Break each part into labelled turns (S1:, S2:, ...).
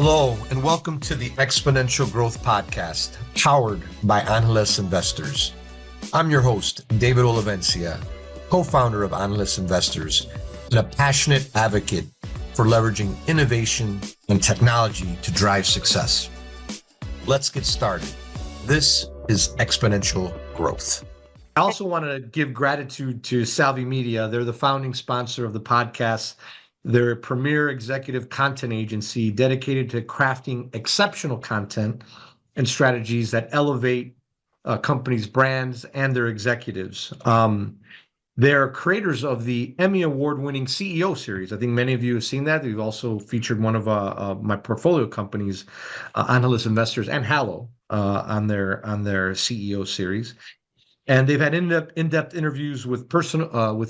S1: Hello, and welcome to the Exponential Growth Podcast, powered by Analyst Investors. I'm your host, David Olivencia, co-founder of Analyst Investors, and a passionate advocate for leveraging innovation and technology to drive success. Let's get started. This is Exponential Growth. I also want to give gratitude to Salvi Media. They're the founding sponsor of the podcast. They're a premier executive content agency dedicated to crafting exceptional content and strategies that elevate companies' brands and their executives. They're creators of the Emmy Award-winning CEO series. I think many of you have seen that. We've also featured one of my portfolio companies, Analyst Investors and Hallow, on their CEO series. And they've had in-depth interviews with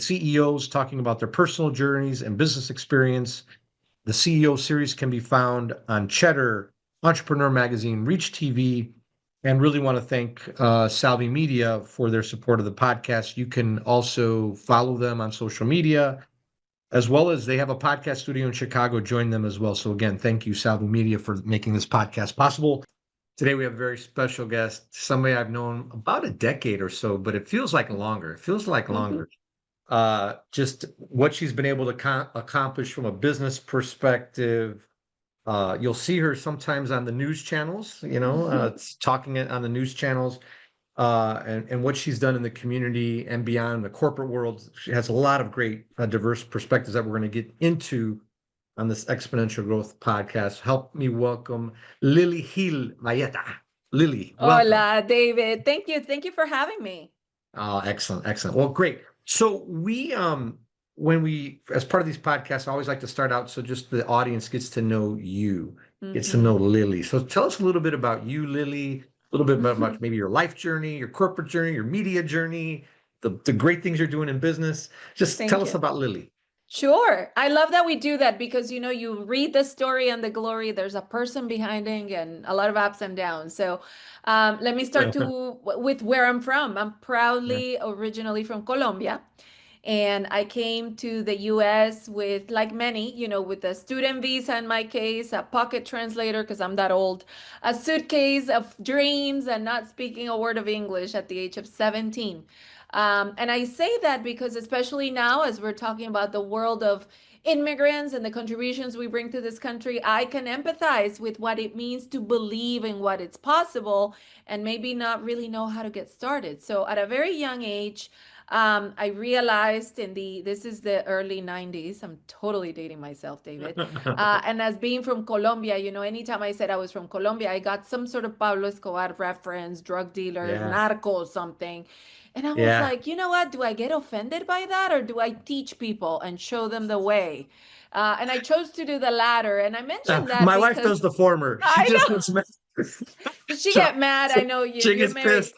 S1: CEOs talking about their personal journeys and business experience. The CEO series can be found on Cheddar, Entrepreneur Magazine, Reach TV, and really want to thank Salvi Media for their support of the podcast. You can also follow them on social media, as well as they have a podcast studio in Chicago. Join them as well. So again, thank you, Salvi Media, for making this podcast possible. Today we have a very special guest, somebody I've known about a decade or so, but it feels like longer. It feels like longer. Just what she's been able to accomplish from a business perspective. You'll see her sometimes on the news channels, talking on the news channels, and what she's done in the community and beyond the corporate world. She has a lot of great diverse perspectives that we're going to get into on this Exponential Growth podcast. Help me welcome Lili Gil Valletta. Lili, welcome.
S2: Hola, David. Thank you. Thank you for having me.
S1: Oh, excellent. Well, great. So when we, as part of these podcasts, I always like to start out so just the audience gets to know you, gets to know Lili. So tell us a little bit about you, Lili, a little bit about maybe your life journey, your corporate journey, your media journey, the great things you're doing in business. Just tell us about Lili.
S2: Sure. I love that we do that because, you read the story and the glory, there's a person behind it and a lot of ups and downs. So let me start with where I'm from. I'm proudly originally from Colombia. And I came to the US with, like many, with a student visa in my case, a pocket translator because I'm that old, a suitcase of dreams, and not speaking a word of English at the age of 17. And I say that because, especially now, as we're talking about the world of immigrants and the contributions we bring to this country, I can empathize with what it means to believe in what it's possible and maybe not really know how to get started. So at a very young age, I realized this is the early 90s. I'm totally dating myself, David. And as being from Colombia, anytime I said I was from Colombia, I got some sort of Pablo Escobar reference, drug dealer, narco, something. And I was like, you know what? Do I get offended by that, or do I teach people and show them the way? And I chose to do the latter. And I mentioned that
S1: my wife does the former. She just gets mad.
S2: Did she get mad? I know you're married.
S1: Pissed.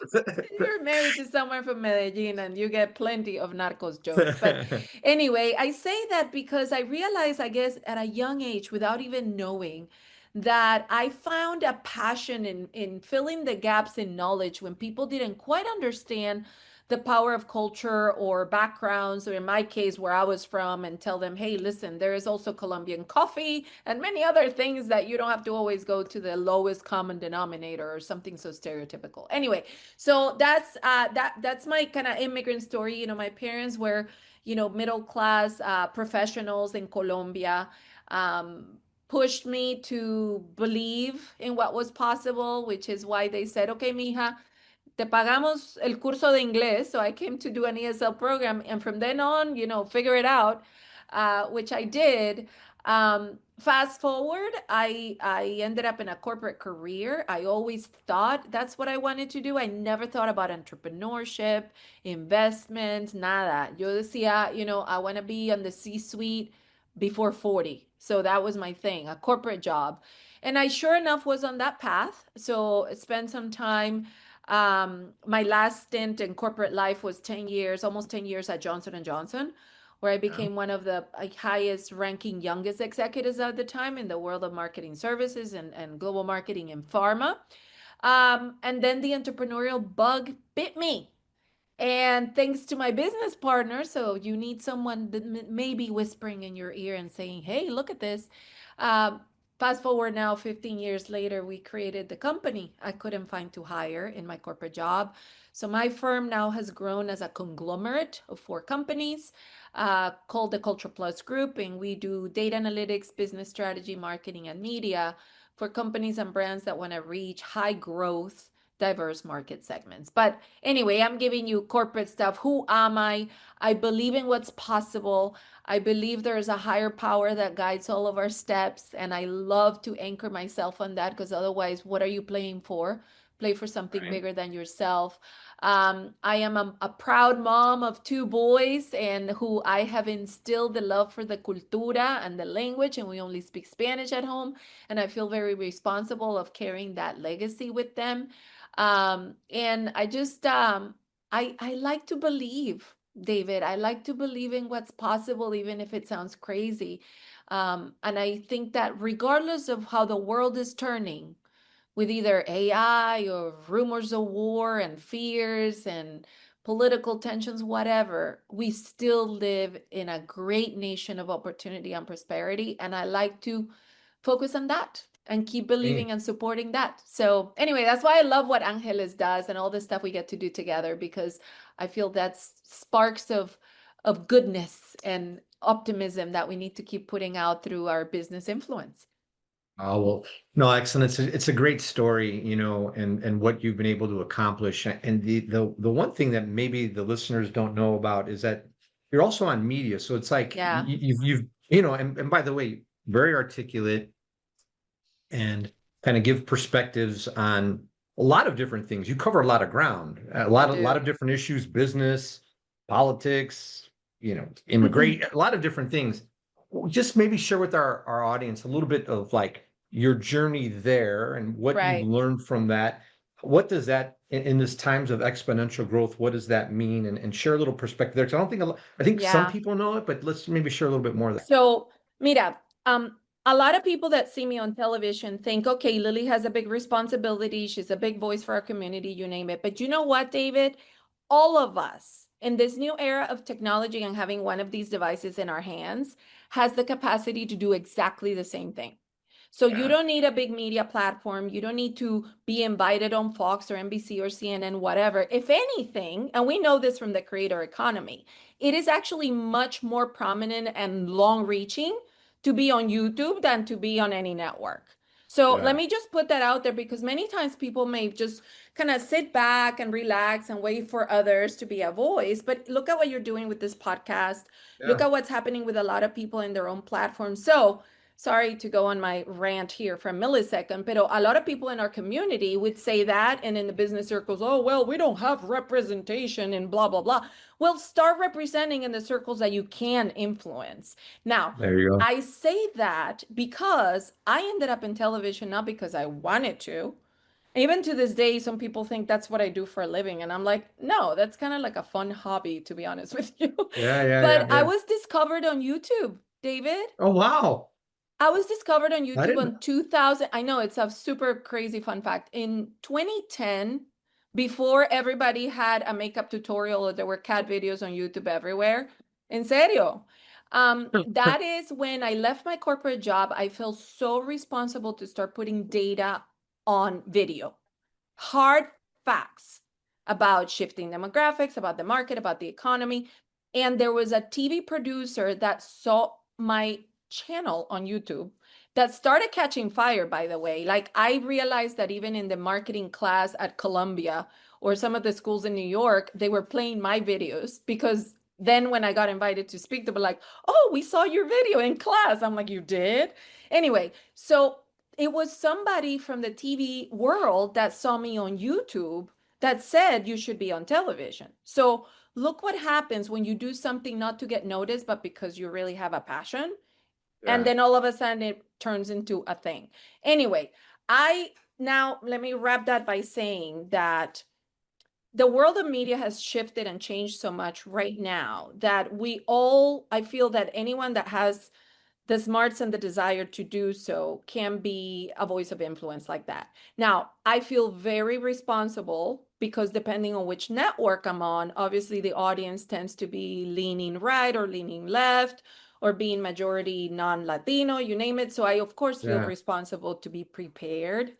S2: You're married to someone from Medellin, and you get plenty of narcos jokes. But anyway, I say that because I realized, I guess, at a young age, without even knowing, that I found a passion in filling the gaps in knowledge when people didn't quite understand the power of culture or backgrounds, or in my case, where I was from, and tell them, hey, listen, there is also Colombian coffee and many other things that you don't have to always go to the lowest common denominator or something so stereotypical. Anyway, so that's my kind of immigrant story. My parents were, middle class professionals in Colombia. Pushed me to believe in what was possible, which is why they said, okay, mija, te pagamos el curso de inglés. So I came to do an ESL program. And from then on, figure it out, which I did. Fast forward, I ended up in a corporate career. I always thought that's what I wanted to do. I never thought about entrepreneurship, investments, nada. Yo decía, I want to be on the C-suite before 40. So that was my thing, a corporate job. And I sure enough was on that path. So I spent some time. My last stint in corporate life was 10 years, almost 10 years at Johnson & Johnson, where I became one of the highest ranking youngest executives at the time in the world of marketing services and global marketing in pharma. And then the entrepreneurial bug bit me. And thanks to my business partner, so you need someone that may be whispering in your ear and saying, hey, look at this. fast forward now, 15 years later, we created the company I couldn't find to hire in my corporate job. So my firm now has grown as a conglomerate of 4 companies called the Culture Plus Group, and we do data analytics, business strategy, marketing, and media for companies and brands that want to reach high growth, diverse market segments. But anyway, I'm giving you corporate stuff. Who am I? I believe in what's possible. I believe there is a higher power that guides all of our steps. And I love to anchor myself on that, because otherwise, what are you playing for? Play for something
S3: Right.
S2: bigger than yourself. I am a proud mom of 2 boys, and who I have instilled the love for the cultura and the language, and we only speak Spanish at home. And I feel very responsible of carrying that legacy with them. And I just, I like to believe, David. I like to believe in what's possible, even if it sounds crazy. And I think that regardless of how the world is turning, with either AI or rumors of war and fears and political tensions, whatever, we still live in a great nation of opportunity and prosperity. And I like to focus on that and keep believing and supporting that. So anyway, that's why I love what Angeles does and all the stuff we get to do together, because I feel that's sparks of goodness and optimism that we need to keep putting out through our business influence.
S3: Oh, well, no, excellent. It's a great story, and what you've been able to accomplish. And the one thing that maybe the listeners don't know about is that you're also on media. So it's like
S2: Yeah,
S3: and by the way, very articulate and kind of give perspectives on a lot of different things. You cover a lot of ground, a
S2: I
S3: lot
S2: do.
S3: of different issues, business, politics, immigrate, a lot of different things. Just maybe share with our audience a little bit of like your journey there and what you've
S2: Right.
S3: learned from that. What does that in this times of exponential growth, what does that mean? And share a little perspective there. Because I think some
S2: Yeah.
S3: people know it, but let's maybe share a little bit more of that.
S2: So, mira, a lot of people that see me on television think, okay, Lili has a big responsibility. She's a big voice for our community, you name it. But you know what, David? All of us in this new era of technology and having one of these devices in our hands has the capacity to do exactly the same thing. So you
S3: Yeah.
S2: don't need a big media platform. You don't need to be invited on Fox or NBC or CNN, whatever. If anything, and we know this from the creator economy, it is actually much more prominent and long reaching to be on YouTube than to be on any network. So let
S3: Yeah.
S2: me just put that out there, because many times people may just kind of sit back and relax and wait for others to be a voice. But look at what you're doing with this podcast. Look
S3: Yeah.
S2: at what's happening with a lot of people in their own platform. So sorry to go on my rant here for a millisecond, but a lot of people in our community would say that, and in the business circles, oh, well, we don't have representation and blah, blah, blah. Well, start representing in the circles that you can influence. Now,
S3: There you go.
S2: I say that because I ended up in television not because I wanted to. Even to this day, some people think that's what I do for a living. And I'm like, no, that's kind of like a fun hobby, to be honest with you.
S3: Yeah, yeah, yeah,
S2: But I
S3: yeah.
S2: was discovered on YouTube, David.
S3: Oh, wow.
S2: I was discovered on
S3: I
S2: YouTube
S3: didn't.
S2: on 2000. I know it's a super crazy fun fact. In 2010, before everybody had a makeup tutorial or there were cat videos on YouTube everywhere. En serio. That is when I left my corporate job. I felt so responsible to start putting data on video, hard facts about shifting demographics, about the market, about the economy. And there was a TV producer that saw my channel on YouTube that started catching fire, by the way. Like, I realized that even in the marketing class at Columbia or some of the schools in New York, they were playing my videos, because then when I got invited to speak, they were like, oh, we saw your video in class. I'm like, you did? Anyway, so it was somebody from the TV world that saw me on YouTube that said you should be on television. So look what happens when you do something not to get noticed, but because you really have a passion. And
S3: Yeah.
S2: then all of a sudden it turns into a thing. Anyway, I now let me wrap that by saying that the world of media has shifted and changed so much right now that I feel that anyone that has the smarts and the desire to do so can be a voice of influence like that. Now, I feel very responsible because depending on which network I'm on, obviously the audience tends to be leaning right or leaning left or being majority non-Latino, you name it. So I, of course, feel
S3: Yeah.
S2: responsible to be prepared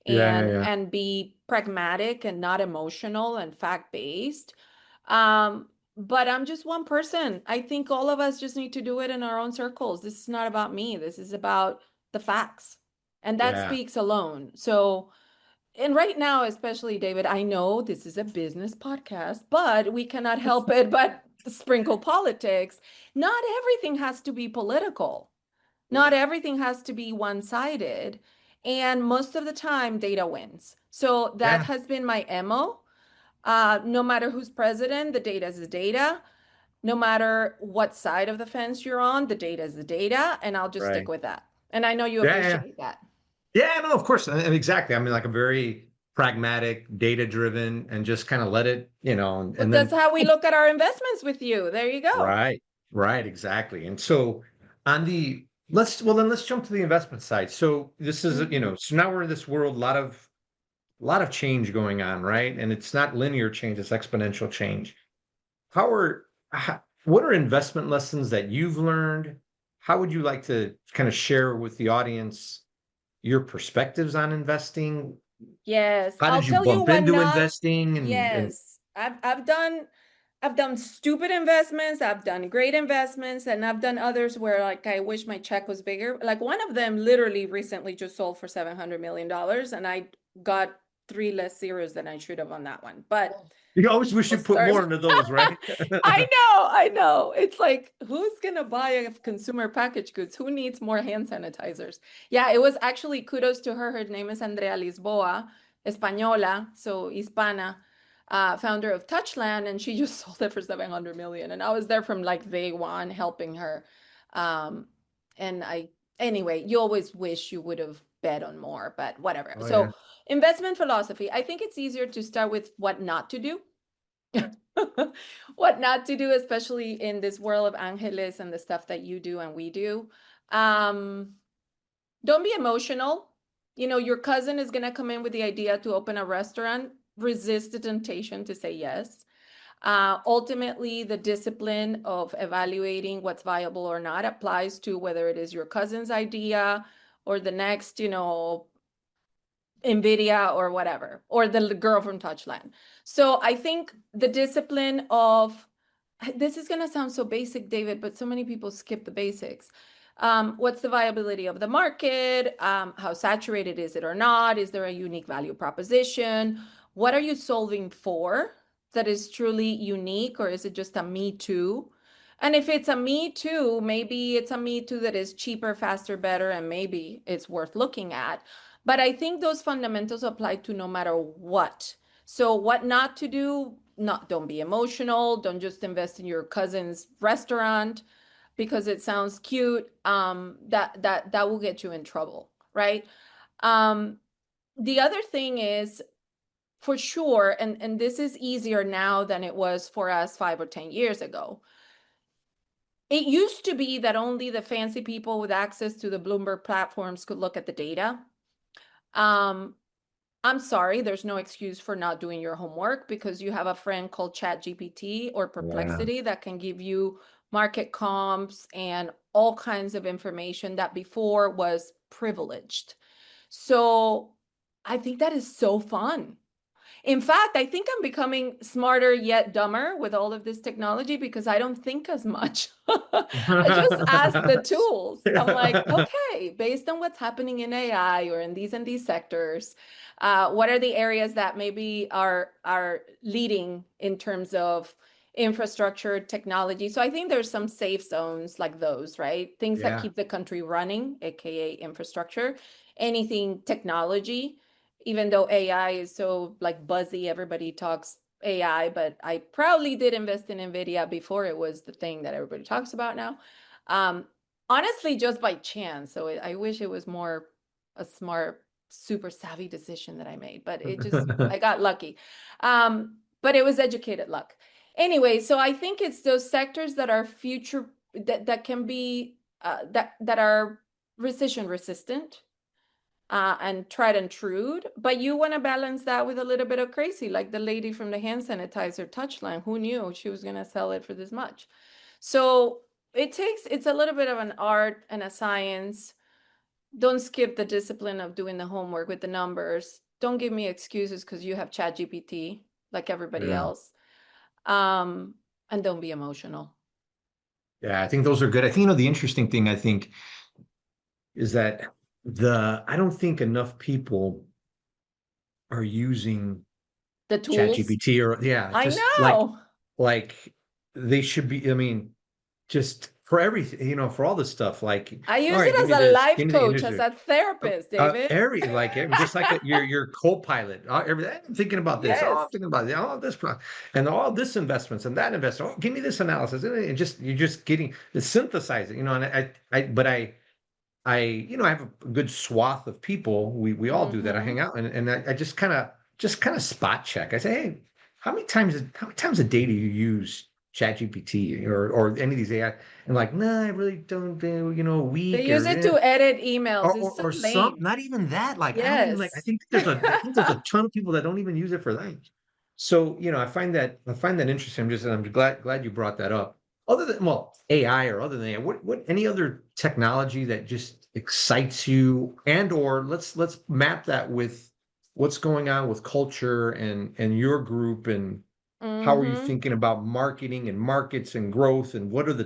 S3: Yeah.
S2: and be pragmatic and not emotional and fact-based. But I'm just one person. I think all of us just need to do it in our own circles. This is not about me. This is about the facts. And that
S3: Yeah.
S2: speaks alone. So, and right now, especially David, I know this is a business podcast, but we cannot help it but sprinkle politics. Not everything has to be political. Not everything has to be one-sided. And most of the time, data wins. So that
S3: Yeah.
S2: has been my MO. No matter who's president, the data is the data. No matter what side of the fence you're on, the data is the data. And I'll just stick
S3: Right.
S2: with that. And I know you
S3: Yeah. Yeah.
S2: appreciate that.
S3: Yeah, no, of course. And exactly. I mean, like a very pragmatic, data driven, and just kind of let it,
S2: But
S3: and
S2: that's
S3: then,
S2: how we look at our investments with you. There you go.
S3: right, right, exactly. And so on the, let's jump to the investment side. So this is,
S2: Mhm.
S3: so now we're in this world, a lot of change going on, right? And it's not linear change, it's exponential change. What are investment lessons that you've learned? How would you like to kind of share with the audience your perspectives on investing?
S2: Yes,
S3: How
S2: I'll
S3: did you
S2: tell you
S3: bump
S2: what
S3: into
S2: not.
S3: investing and
S2: Yes, I've done stupid investments, I've done great investments, and I've done others where like I wish my check was bigger. Like one of them literally recently just sold for $700 million and I got three less zeros than I should have on that one. But
S3: you always wish you
S2: we'll
S3: put
S2: start.
S3: more into those, right?
S2: I know. It's like, who's gonna buy a consumer packaged goods? Who needs more hand sanitizers? Yeah, it was actually kudos to her. Her name is Andrea Lisboa, Española, so Hispana, founder of Touchland, and she just sold it for 700 million. And I was there from like day one helping her. Um, and anyway, you always wish you would have bet on more, but whatever.
S3: Oh yeah.
S2: So investment philosophy, I think it's easier to start with what not to do. What not to do, especially in this world of Angeles and the stuff that you do and we do. Um, don't be emotional. You know, your cousin is going to come in with the idea to open a restaurant. Resist the temptation to say yes. Ultimately, the discipline of evaluating what's viable or not applies to whether it is your cousin's idea or the next, NVIDIA or whatever, or the girl from Touchland. So I think the discipline of, this is going to sound so basic, David, but so many people skip the basics. What's the viability of the market? How saturated is it or not? Is there a unique value proposition? What are you solving for that is truly unique, or is it just a me too? And if it's a me too, maybe it's a me too that is cheaper, faster, better, and maybe it's worth looking at. But I think those fundamentals apply to no matter what. So what not to do, don't be emotional, don't just invest in your cousin's restaurant because it sounds cute. That will get you in trouble, right? Um, the other thing is for sure, and this is easier now than it was for us 5 or 10 years ago. It used to be that only the fancy people with access to the Bloomberg platforms could look at the data. I'm sorry, there's no excuse for not doing your homework because you have a friend called ChatGPT or
S3: Yeah.
S2: Perplexity that can give you market comps and all kinds of information that before was privileged. So I think that is so fun. In fact, I think I'm becoming smarter yet dumber with all of this technology because I don't think as much. I just ask the tools. I'm like,
S3: Yeah.
S2: okay, based on what's happening in AI or in these sectors, what are the areas that maybe are leading in terms of infrastructure technology? So I think there's some safe zones like those, right? Things that
S3: Yeah.
S2: keep the country running, aka infrastructure, anything technology, even though AI is so like buzzy, everybody talks AI, but I proudly did invest in NVIDIA before it was the thing that everybody talks about now. Um, Honestly, just by chance. So I wish it was more a smart, super savvy decision that I made, but I got lucky. But it was educated luck. Anyway, so I think it's those sectors that are future that can be that are recession resistant and tried and true, but you want to balance that with a little bit of crazy, like the lady from the hand sanitizer Touchline. Who knew she was going to sell it for this much? So it's a little bit of an art and a science. Don't skip the discipline of doing the homework with the numbers. Don't give me excuses because you have ChatGPT like everybody
S3: Yeah.
S2: else. And don't be emotional.
S3: Yeah, I think those are good. I think, the interesting thing I think is that I don't think enough people are using
S2: The tools.
S3: ChatGPT or
S2: I
S3: just
S2: know.
S3: like they should be. I mean, just for everything, for all this stuff. Like,
S2: I
S3: all
S2: use
S3: right,
S2: it
S3: give
S2: as
S3: me
S2: a
S3: this,
S2: life
S3: give me the
S2: coach, as
S3: industry.
S2: a therapist, David.
S3: Just like your co-pilot. I'm thinking about this. Oh,
S2: Yes.
S3: I'm thinking about all this, and all this investments and that investment. Oh, give me this analysis, and you're just getting the synthesizing. And I have a good swath of people. We all do that. I hang out and I just kind of spot check. I say, hey, how many times a day do you use ChatGPT or any of these AI? And like, no, I really don't do, a
S2: They
S3: week
S2: use it to edit emails. It's so
S3: or some,
S2: lame.
S3: not even that. Like, I don't even like,
S2: Yes.
S3: I think there's a ton of people that don't even use it for that. So, I find that interesting. I'm glad you brought that up. Other than, well, AI or other than AI, what any other technology that just excites you, and or let's map that with what's going on with culture and your group, and how are you
S2: Mm-hmm.
S3: thinking about marketing and markets and growth, and what are the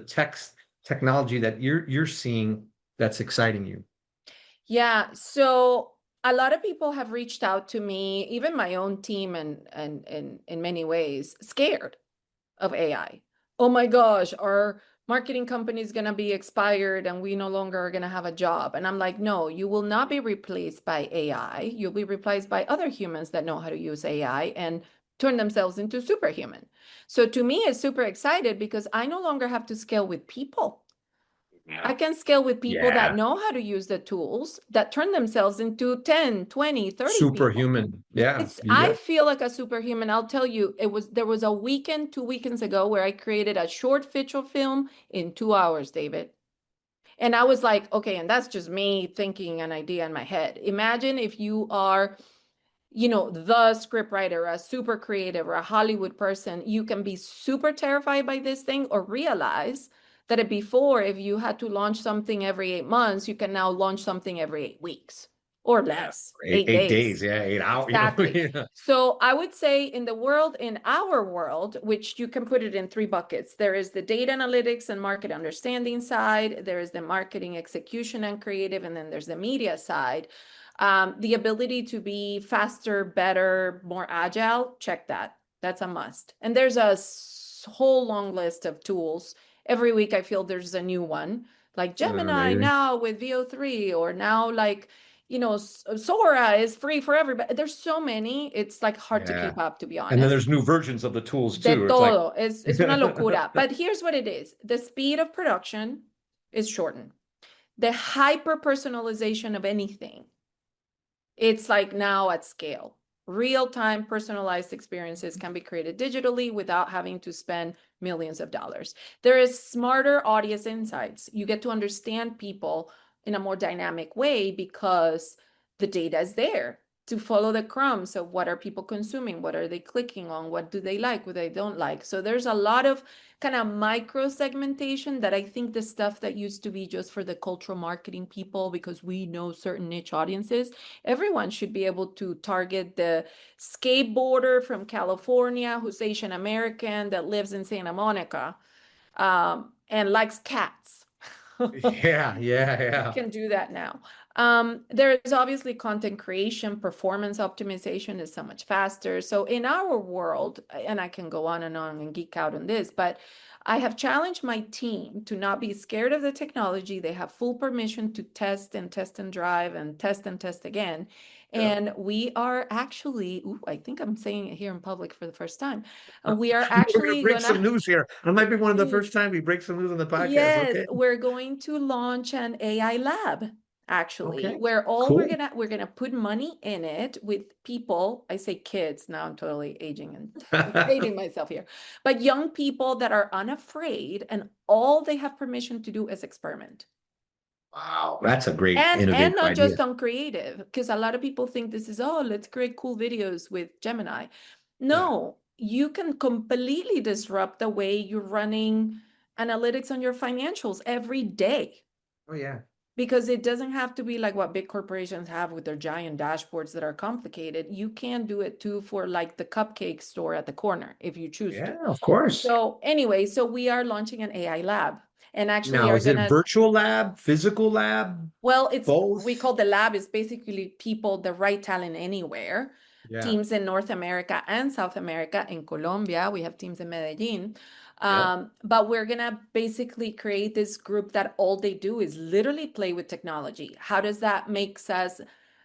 S3: technology that you're seeing that's exciting you?
S2: Yeah. So a lot of people have reached out to me, even my own team, and in many ways, scared of AI. Oh my gosh, our marketing company is going to be expired and we no longer are going to have a job. And I'm like, no, you will not be replaced by AI. You'll be replaced by other humans that know how to use AI and turn themselves into superhuman. So to me, it's super excited because I no longer have to scale with people. I can scale with people that
S3: Yeah,
S2: know how to use the tools that turn themselves into 10, 20, 30 people.
S3: superhuman. Yeah,
S2: I
S3: yeah.
S2: feel like a superhuman. I'll tell you, there was a weekend 2 weekends ago where I created a short feature film in 2 hours, David. And I was like, okay, and that's just me thinking an idea in my head. Imagine if you are, the script writer, a super creative, or a Hollywood person, you can be super terrified by this thing, or realize that before, if you had to launch something every 8 months, you can now launch something every 8 weeks or
S3: Yeah,
S2: less,
S3: eight,
S2: eight
S3: eight
S2: days.
S3: days. Yeah, 8 hours.
S2: Exactly.
S3: Yeah.
S2: So I would say in our world, which you can put it in three buckets, there is the data analytics and market understanding side, there is the marketing execution and creative, and then there's the media side. The ability to be faster, better, more agile, check that. That's a must. And there's a whole long list of tools. Every week I feel there's a new one, like Gemini
S3: Amazing.
S2: now with VO3, or now like Sora is free for everybody. There's so many, it's like hard to
S3: Yeah.
S2: keep up, to be
S3: And then
S2: honest.
S3: there's new versions of the tools
S2: De
S3: too. It's like,
S2: todo. Es una locura. But here's what it is. The speed of production is shortened. The hyper personalization of anything, it's like now at scale. Real-time personalized experiences can be created digitally without having to spend millions of dollars. There is smarter audience insights. You get to understand people in a more dynamic way because the data is there to follow the crumbs of what are people consuming, what are they clicking on, what do they like, what they don't like. So there's a lot of kind of micro segmentation that I think the stuff that used to be just for the cultural marketing people because we know certain niche audiences, everyone should be able to target the skateboarder from California who's Asian American that lives in Santa Monica, and likes cats.
S3: yeah, yeah,
S2: You
S3: yeah.
S2: can do that now. There is obviously content creation, performance optimization is so much faster. So in our world, and I can go on and geek out on this, but I have challenged my team to not be scared of the technology. They have full permission to test and test and drive and test again.
S3: Yeah.
S2: And we are actually, I think I'm saying it here in public for the first time. We are
S3: We're gonna
S2: actually
S3: break some
S2: gonna
S3: news here. It might be one of the
S2: news.
S3: first time we break some news on the podcast.
S2: Yes,
S3: Okay.
S2: we're going to launch an AI lab, actually,
S3: Okay.
S2: where
S3: Cool.
S2: we're gonna put money in it with people. I say kids, now I'm totally aging and dating myself here, but young people that are unafraid and all they have permission to do is experiment.
S3: Wow, that's a great
S2: And
S3: innovative
S2: not
S3: idea.
S2: just on creative, because a lot of people think this is, oh, let's create cool videos with Gemini.
S3: Yeah.
S2: No, you can completely disrupt the way you're running analytics on your financials every day.
S3: Oh, yeah.
S2: Because it doesn't have to be like what big corporations have with their giant dashboards that are complicated. You can do it too for like the cupcake store at the corner if you choose to.
S3: Yeah, of course.
S2: So anyway, so we are launching an AI lab and actually
S3: Now,
S2: are
S3: is it
S2: gonna,
S3: virtual lab, physical lab,
S2: well, it's,
S3: both?
S2: we call the lab is basically people, the right talent anywhere.
S3: Yeah.
S2: Teams in North America and South America, in Colombia, we have teams in Medellin.
S3: Yeah.
S2: But we're gonna basically create this group that all they do is literally play with technology. How does that makes us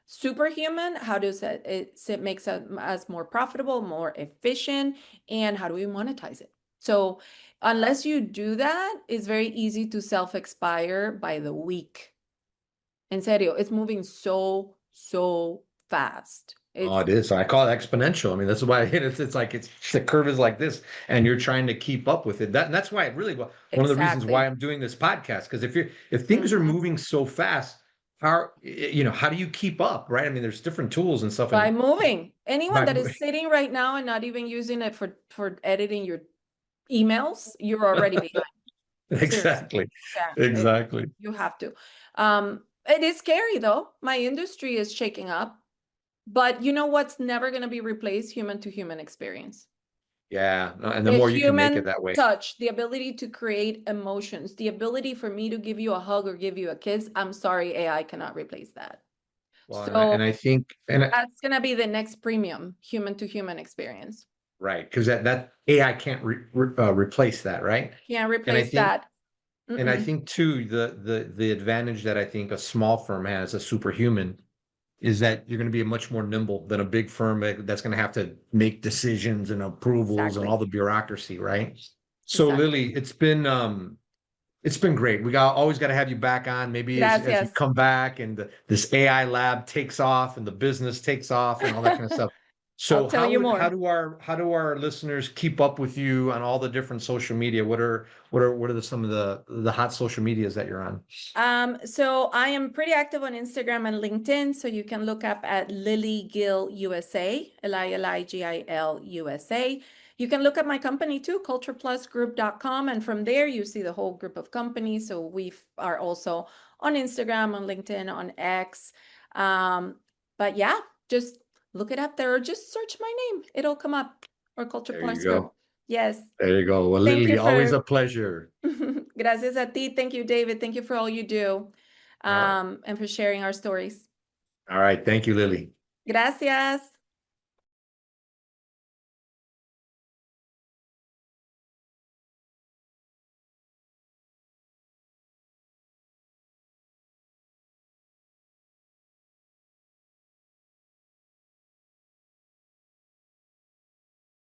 S2: superhuman? How does it makes us more profitable, more efficient, and how do we monetize it? So unless you do that, it's very easy to self-expire by the week. En serio, it's moving so fast.
S3: Oh,
S2: It's
S3: it is. I call it exponential. I mean, that's why it's like it's the curve is like this, and you're trying to keep up with it. That's why it really one of the reasons why
S2: exactly.
S3: I'm doing this podcast. Because if things are
S2: Mhm.
S3: moving so fast, how do you keep up, right? I mean, there's different tools and stuff,
S2: By
S3: and
S2: moving. Anyone
S3: by
S2: that is sitting right now and not even using it for editing your emails, you're already behind. Seriously.
S3: exactly,
S2: Yeah,
S3: exactly.
S2: you have to. It is scary though. My industry is shaking up. But you know what's never going to be replaced? Human to human experience.
S3: Yeah, no, and the
S2: The
S3: more you can make it
S2: human
S3: that way.
S2: touch, the ability to create emotions, the ability for me to give you a hug or give you a kiss. I'm sorry, AI cannot replace that.
S3: Well,
S2: So
S3: and I think,
S2: that's going to be the next premium, human to human experience.
S3: right, because that AI can't replace that, right?
S2: Can't
S3: And I
S2: replace
S3: think
S2: that.
S3: And I
S2: Mm-mm.
S3: think too, the advantage that I think a small firm has, a superhuman, is that you're going to be much more nimble than a big firm that's going to have to make decisions and approvals and all
S2: Exactly.
S3: the bureaucracy, right? So
S2: Exactly.
S3: Lily, it's been great. Always got to have you back on. Maybe as you
S2: Gracias.
S3: come back and this AI lab takes off and the business takes off and all that kind of stuff.
S2: I'll
S3: So
S2: tell you more.
S3: how do our listeners keep up with you on all the different social media? What are some of the hot social medias that you're on?
S2: So I am pretty active on Instagram and LinkedIn, so you can look up at Lili Gil USA, Liligil USA. You can look at my company too, cultureplusgroup.com, and from there you see the whole group of companies. So we are also on Instagram, on LinkedIn, on X. But yeah, just look it up there or just search my name. It'll come up, or Culture
S3: There you
S2: Plus Group.
S3: go.
S2: Yes.
S3: There you go. Well,
S2: Thank you
S3: Lily, always
S2: for
S3: a pleasure.
S2: Gracias a ti. Thank you, David. Thank you for all you do,
S3: All right.
S2: and for sharing our stories.
S3: All right. Thank you, Lily.
S2: Gracias.